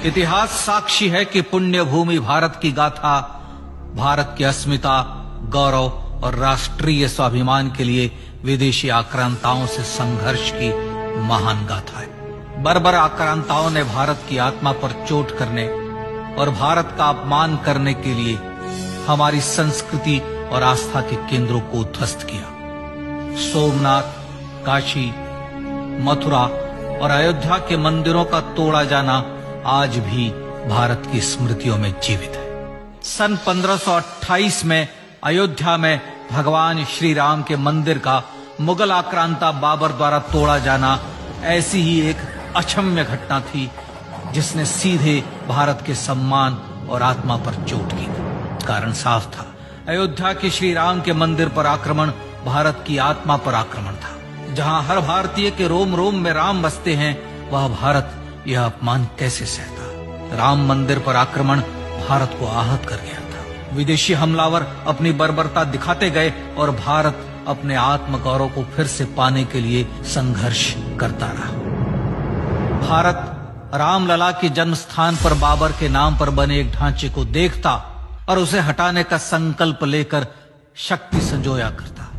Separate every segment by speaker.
Speaker 1: इतिहास साक्षी है कि पुण्य भूमि भारत की गाथा भारत की अस्मिता, गौरव और राष्ट्रीय स्वाभिमान के लिए विदेशी आक्रांताओं से संघर्ष की महान गाथा है। बर्बर आक्रांताओं ने भारत की आत्मा पर चोट करने और भारत का अपमान करने के लिए हमारी संस्कृति और आस्था के केंद्रों को उद्ध्वस्त किया। सोमनाथ, काशी, मथुरा और अयोध्या के मंदिरों का तोड़ा जाना आज भी भारत की स्मृतियों में जीवित है। सन 1528 में अयोध्या में भगवान श्री राम के मंदिर का मुगल आक्रांता बाबर द्वारा तोड़ा जाना ऐसी ही एक अक्षम्य घटना थी जिसने सीधे भारत के सम्मान और आत्मा पर चोट की। कारण साफ था, अयोध्या के श्री राम के मंदिर पर आक्रमण भारत की आत्मा पर आक्रमण था। जहां हर भारतीय के रोम रोम में राम बसते हैं, वह भारत यह अपमान कैसे सहता। राम मंदिर पर आक्रमण भारत को आहत कर गया था। विदेशी हमलावर अपनी बर्बरता दिखाते गए और भारत अपने आत्म गौरव को फिर से पाने के लिए संघर्ष करता रहा। भारत रामलला के जन्म स्थान पर बाबर के नाम पर बने एक ढांचे को देखता और उसे हटाने का संकल्प लेकर शक्ति संजोया करता।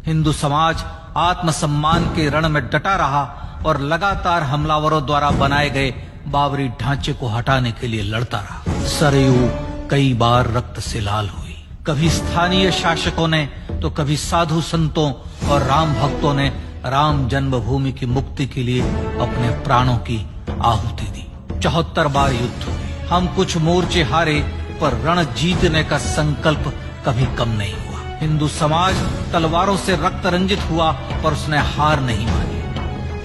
Speaker 1: हिंदू समाज आत्मसम्मान के रण में डटा रहा और लगातार हमलावरों द्वारा बनाए गए बाबरी ढांचे को हटाने के लिए लड़ता रहा। सरयू कई बार रक्त से लाल हुई। कभी स्थानीय शासकों ने तो कभी साधु संतों और राम भक्तों ने राम जन्मभूमि की मुक्ति के लिए अपने प्राणों की आहुति दी। 74 बार युद्ध हुए। हम कुछ मोर्चे हारे, पर रण जीतने का संकल्प कभी कम नहीं हुआ। हिंदू समाज तलवारों से रक्त रंजित हुआ, पर उसने हार नहीं मानी।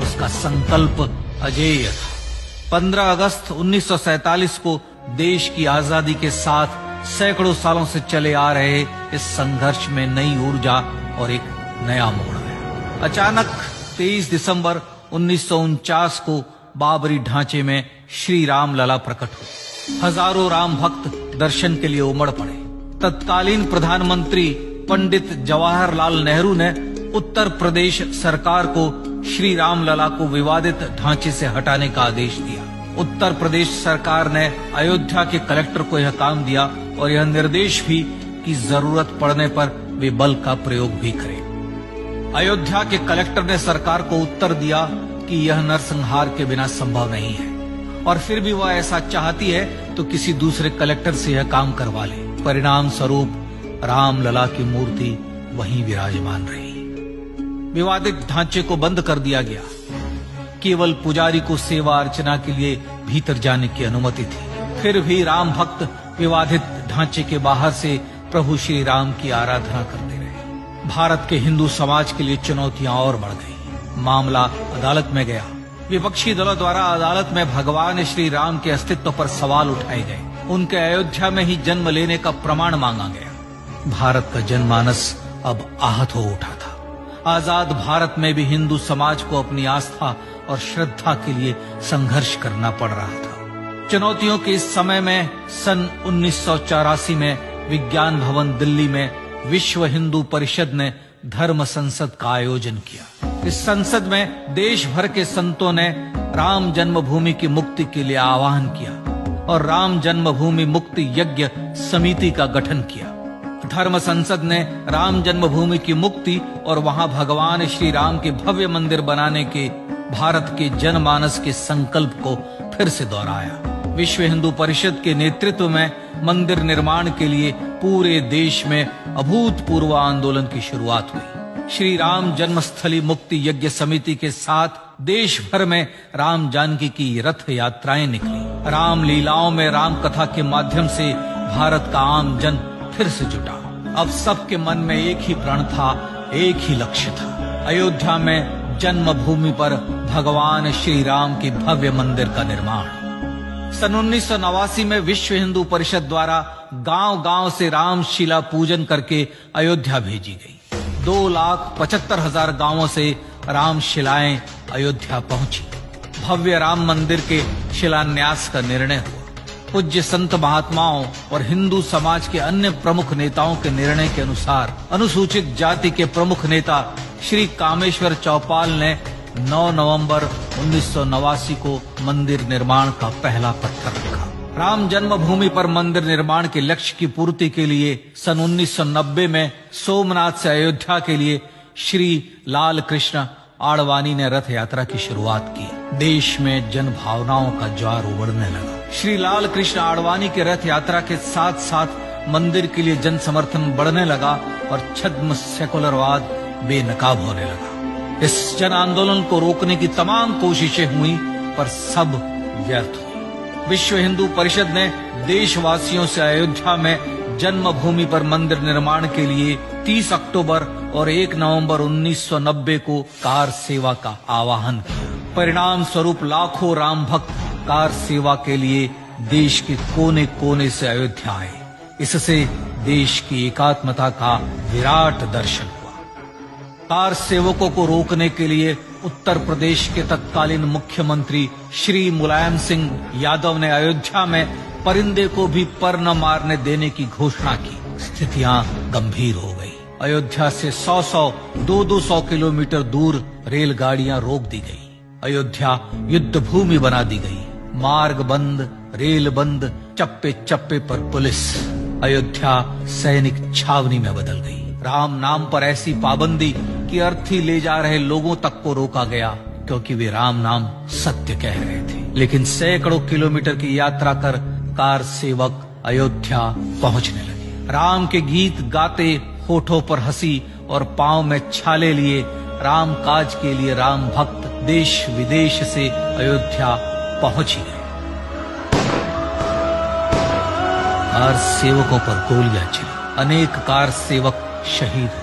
Speaker 1: उसका संकल्प अजेय था। 15 अगस्त 1947 को देश की आजादी के साथ सैकड़ों सालों से चले आ रहे इस संघर्ष में नई ऊर्जा और एक नया मोड़ आया। अचानक 23 दिसंबर 1949 को बाबरी ढांचे में श्री राम लला प्रकट हुए। हजारों राम भक्त दर्शन के लिए उमड़ पड़े। तत्कालीन प्रधानमंत्री पंडित जवाहरलाल नेहरू ने उत्तर प्रदेश सरकार को श्री राम लला को विवादित ढांचे से हटाने का आदेश दिया। उत्तर प्रदेश सरकार ने अयोध्या के कलेक्टर को यह काम दिया और यह निर्देश भी कि जरूरत पड़ने पर वे बल का प्रयोग भी करें। अयोध्या के कलेक्टर ने सरकार को उत्तर दिया कि यह नरसंहार के बिना संभव नहीं है, और फिर भी वह ऐसा चाहती है तो किसी दूसरे कलेक्टर से यह काम करवा ले। परिणाम स्वरूप रामलला की मूर्ति वहीं विराजमान रही। विवादित ढांचे को बंद कर दिया गया। केवल पुजारी को सेवा अर्चना के लिए भीतर जाने की अनुमति थी। फिर भी राम भक्त विवादित ढांचे के बाहर से प्रभु श्री राम की आराधना करते रहे। भारत के हिंदू समाज के लिए चुनौतियां और बढ़ गई। मामला अदालत में गया। विपक्षी दलों द्वारा अदालत में भगवान श्री राम के अस्तित्व पर सवाल उठाए गए। उनके अयोध्या में ही जन्म लेने का प्रमाण मांगा गया। भारत का जनमानस अब आहत हो उठा था। आजाद भारत में भी हिंदू समाज को अपनी आस्था और श्रद्धा के लिए संघर्ष करना पड़ रहा था। चुनौतियों के इस समय में सन 1984 में विज्ञान भवन दिल्ली में विश्व हिंदू परिषद ने धर्म संसद का आयोजन किया। इस संसद में देश भर के संतों ने राम जन्मभूमि की मुक्ति के लिए आह्वान किया और राम जन्मभूमि मुक्ति यज्ञ समिति का गठन किया। धर्म संसद ने राम जन्मभूमि की मुक्ति और वहां भगवान श्री राम के भव्य मंदिर बनाने के भारत के जनमानस के संकल्प को फिर से दोहराया। विश्व हिंदू परिषद के नेतृत्व में मंदिर निर्माण के लिए पूरे देश में अभूतपूर्व आंदोलन की शुरुआत हुई। श्री राम जन्मस्थली मुक्ति यज्ञ समिति के साथ देश भर में राम जानकी की रथ यात्राएं निकली। राम लीलाओं में राम कथा के माध्यम से भारत का आम जन फिर से जुटा। अब सबके मन में एक ही प्रण था, एक ही लक्ष्य था। अयोध्या में जन्मभूमि पर भगवान श्री राम के भव्य मंदिर का निर्माण। सन 1989 में विश्व हिंदू परिषद द्वारा गांव-गांव से रामशिला पूजन करके अयोध्या भेजी गई। 2,75,000 गांवों से रामशिलाएं अयोध्या पहुंची। भव्य राम मंदिर के शिलान्यास का निर्णय हुआ। पूज्य संत महात्माओं और हिंदू समाज के अन्य प्रमुख नेताओं के निर्णय के अनुसार अनुसूचित जाति के प्रमुख नेता श्री कामेश्वर चौपाल ने 9 नवंबर 1989 को मंदिर निर्माण का पहला पत्थर रखा। राम जन्मभूमि पर मंदिर निर्माण के लक्ष्य की पूर्ति के लिए सन 1990 में सोमनाथ से अयोध्या के लिए श्री लाल कृष्ण आडवाणी ने रथ यात्रा की शुरुआत की। देश में जन भावनाओं का ज्वार उमड़ने लगा। श्री लाल कृष्ण आडवाणी के रथ यात्रा के साथ साथ मंदिर के लिए जन समर्थन बढ़ने लगा और छद्म सेकुलरवाद बेनकाब होने लगा। इस जन आंदोलन को रोकने की तमाम कोशिशें हुई पर सब व्यर्थ हुई। विश्व हिंदू परिषद ने देशवासियों से अयोध्या में जन्मभूमि पर मंदिर निर्माण के लिए 30 अक्टूबर और 1 नवंबर 1990 को कार सेवा का आह्वान किया। परिणाम स्वरूप लाखों राम भक्त कार सेवा के लिए देश के कोने कोने से अयोध्या आए। इससे देश की एकात्मता का विराट दर्शन हुआ। कार सेवकों को रोकने के लिए उत्तर प्रदेश के तत्कालीन मुख्यमंत्री श्री मुलायम सिंह यादव ने अयोध्या में परिंदे को भी पर न मारने देने की घोषणा की। स्थितियां गंभीर हो गई। अयोध्या से 200 किलोमीटर दूर रेलगाड़ियां रोक दी गई। अयोध्या युद्ध भूमि बना दी गई। मार्ग बंद, रेल बंद, चप्पे चप्पे पर पुलिस। अयोध्या सैनिक छावनी में बदल गई। राम नाम पर ऐसी पाबंदी कि अर्थी ले जा रहे लोगों तक को रोका गया क्योंकि वे राम नाम सत्य कह रहे थे। लेकिन सैकड़ों किलोमीटर की यात्रा कर कार सेवक अयोध्या पहुंचने लगे। राम के गीत गाते, होठों पर हंसी और पांव में छाले लिए राम काज के लिए राम भक्त देश विदेश से अयोध्या पहुंच ही गए। कार सेवकों पर गोलियां चली। अनेक कार सेवक शहीद हुए।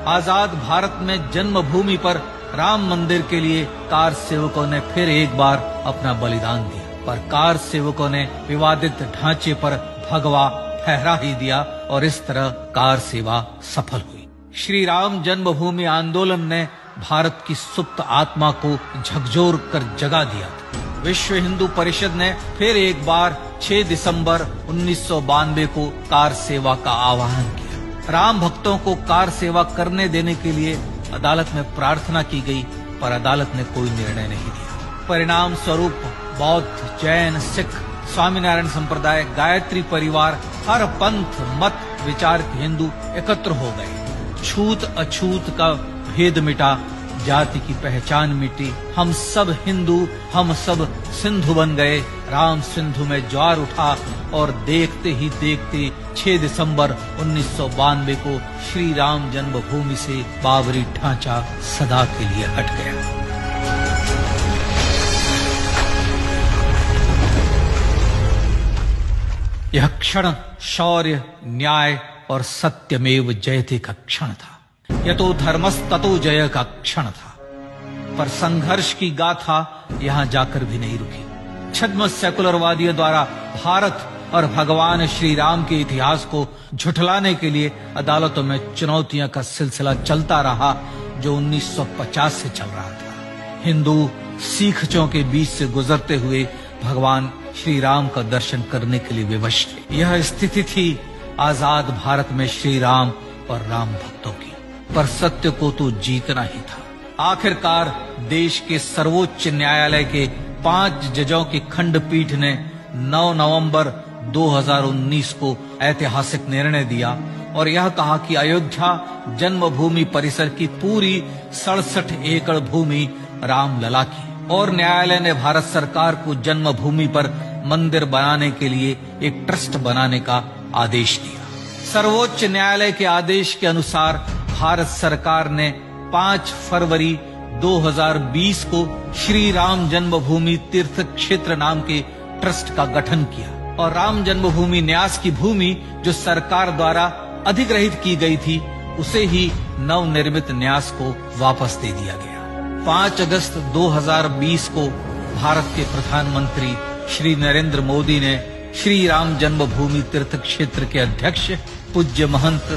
Speaker 1: आजाद भारत में जन्मभूमि पर राम मंदिर के लिए कार सेवकों ने फिर एक बार अपना बलिदान दिया, पर कार सेवकों ने विवादित ढांचे पर भगवा फहरा ही दिया और इस तरह कार सेवा सफल हुई। श्री राम जन्मभूमि आंदोलन ने भारत की सुप्त आत्मा को झकझोर कर जगा दिया। विश्व हिंदू परिषद ने फिर एक बार 6 दिसंबर 1992 को कार सेवा का आह्वान किया। राम भक्तों को कार सेवा करने देने के लिए अदालत में प्रार्थना की गई, पर अदालत ने कोई निर्णय नहीं दिया। परिणाम स्वरूप बौद्ध, जैन, सिख, स्वामीनारायण संप्रदाय, गायत्री परिवार, हर पंथ मत विचार के हिंदू एकत्र हो गए। छूत अछूत का भेद मिटा, जाति की पहचान मिटी। हम सब हिंदू, हम सब सिंधु बन गए। राम सिंधु में ज्वार उठा और देखते ही देखते 6 दिसंबर 1992 को श्री राम जन्मभूमि से बाबरी ढांचा सदा के लिए हट गया। यह क्षण शौर्य, न्याय और सत्यमेव जयते का क्षण था। यतो धर्मस्ततो जय का क्षण था। पर संघर्ष की गाथा यहां जाकर भी नहीं रुकी। छद्म सेकुलरवादियों द्वारा भारत और भगवान श्री राम के इतिहास को झुठलाने के लिए अदालतों में चुनौतियों का सिलसिला चलता रहा, जो 1950 से चल रहा था। हिंदू सिखों के बीच से गुजरते हुए भगवान श्री राम का दर्शन करने के लिए विवश थे। यह स्थिति थी आजाद भारत में श्री राम और राम भक्तों की। पर सत्य को तो जीतना ही था। आखिरकार देश के सर्वोच्च न्यायालय के 5 जजों की खंडपीठ ने 9 नवंबर 2019 को ऐतिहासिक निर्णय दिया और यह कहा कि अयोध्या जन्मभूमि परिसर की पूरी 67 एकड़ भूमि रामलला की, और न्यायालय ने भारत सरकार को जन्मभूमि पर मंदिर बनाने के लिए एक ट्रस्ट बनाने का आदेश दिया। सर्वोच्च न्यायालय के आदेश के अनुसार भारत सरकार ने 5 फरवरी 2020 को श्री राम जन्मभूमि तीर्थ क्षेत्र नाम के ट्रस्ट का गठन किया और राम जन्मभूमि न्यास की भूमि जो सरकार द्वारा अधिग्रहित की गई थी उसे ही नवनिर्मित न्यास को वापस दे दिया गया। 5 अगस्त 2020 को भारत के प्रधानमंत्री श्री नरेंद्र मोदी ने श्री राम जन्मभूमि तीर्थ क्षेत्र के अध्यक्ष पूज्य महंत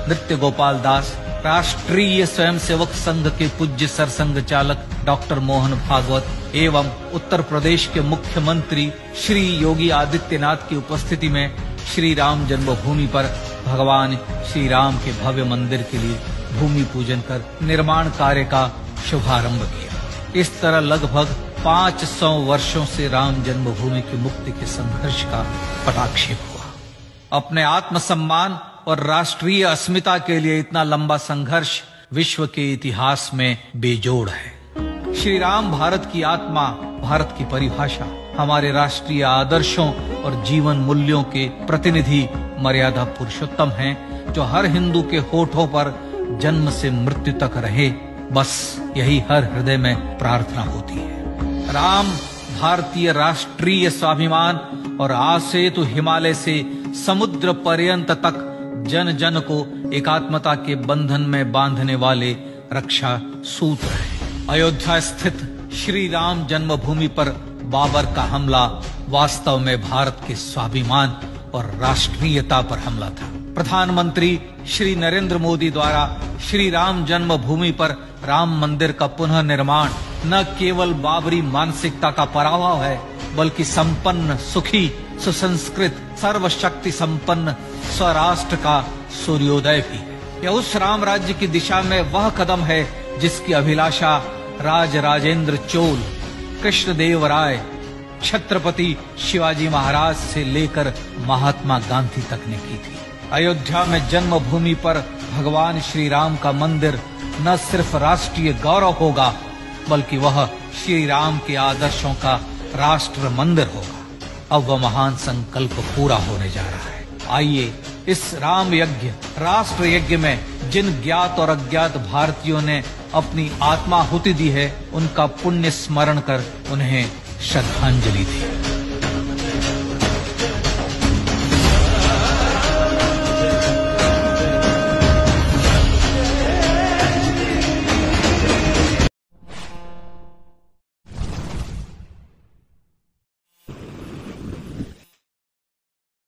Speaker 1: नृत्य गोपाल दास, राष्ट्रीय स्वयंसेवक संघ के पूज्य सरसंघ चालक डॉक्टर मोहन भागवत एवं उत्तर प्रदेश के मुख्यमंत्री श्री योगी आदित्यनाथ की उपस्थिति में श्री राम जन्मभूमि पर भगवान श्री राम के भव्य मंदिर के लिए भूमि पूजन कर निर्माण कार्य का शुभारंभ किया। इस तरह लगभग 500 वर्षों से राम जन्मभूमि की मुक्ति के संघर्ष का पटाक्षेप हुआ। अपने आत्मसम्मान और राष्ट्रीय अस्मिता के लिए इतना लंबा संघर्ष विश्व के इतिहास में बेजोड़ है। श्री राम भारत की आत्मा, भारत की परिभाषा, हमारे राष्ट्रीय आदर्शों और जीवन मूल्यों के प्रतिनिधि मर्यादा पुरुषोत्तम हैं, जो हर हिंदू के होठों पर जन्म से मृत्यु तक रहे। बस यही हर हृदय में प्रार्थना होती है। राम भारतीय राष्ट्रीय स्वाभिमान और आसेतु हिमालय से समुद्र पर्यंत तक जन जन को एकात्मता के बंधन में बांधने वाले रक्षा सूत्र है। अयोध्या स्थित श्री राम जन्मभूमि पर बाबर का हमला वास्तव में भारत के स्वाभिमान और राष्ट्रीयता पर हमला था। प्रधानमंत्री श्री नरेंद्र मोदी द्वारा श्री राम जन्मभूमि पर राम मंदिर का पुनः निर्माण न केवल बाबरी मानसिकता का पराभव है, बल्कि संपन्न, सुखी, सुसंस्कृत, सर्वशक्ति संपन्न स्वराष्ट्र का सूर्योदय भी है। यह उस राम राज्य की दिशा में वह कदम है जिसकी अभिलाषा राज राजेंद्र चोल, कृष्णदेव राय, छत्रपति शिवाजी महाराज से लेकर महात्मा गांधी तक ने की थी। अयोध्या में जन्मभूमि पर भगवान श्री राम का मंदिर न सिर्फ राष्ट्रीय गौरव होगा, बल्कि वह श्री राम के आदर्शों का राष्ट्र मंदिर होगा। अब वह महान संकल्प पूरा होने जा रहा है। आइए इस राम यज्ञ, राष्ट्र यज्ञ में जिन ज्ञात और अज्ञात भारतीयों ने अपनी आत्माहुति दी है, उनका पुण्य स्मरण कर उन्हें श्रद्धांजलि दी।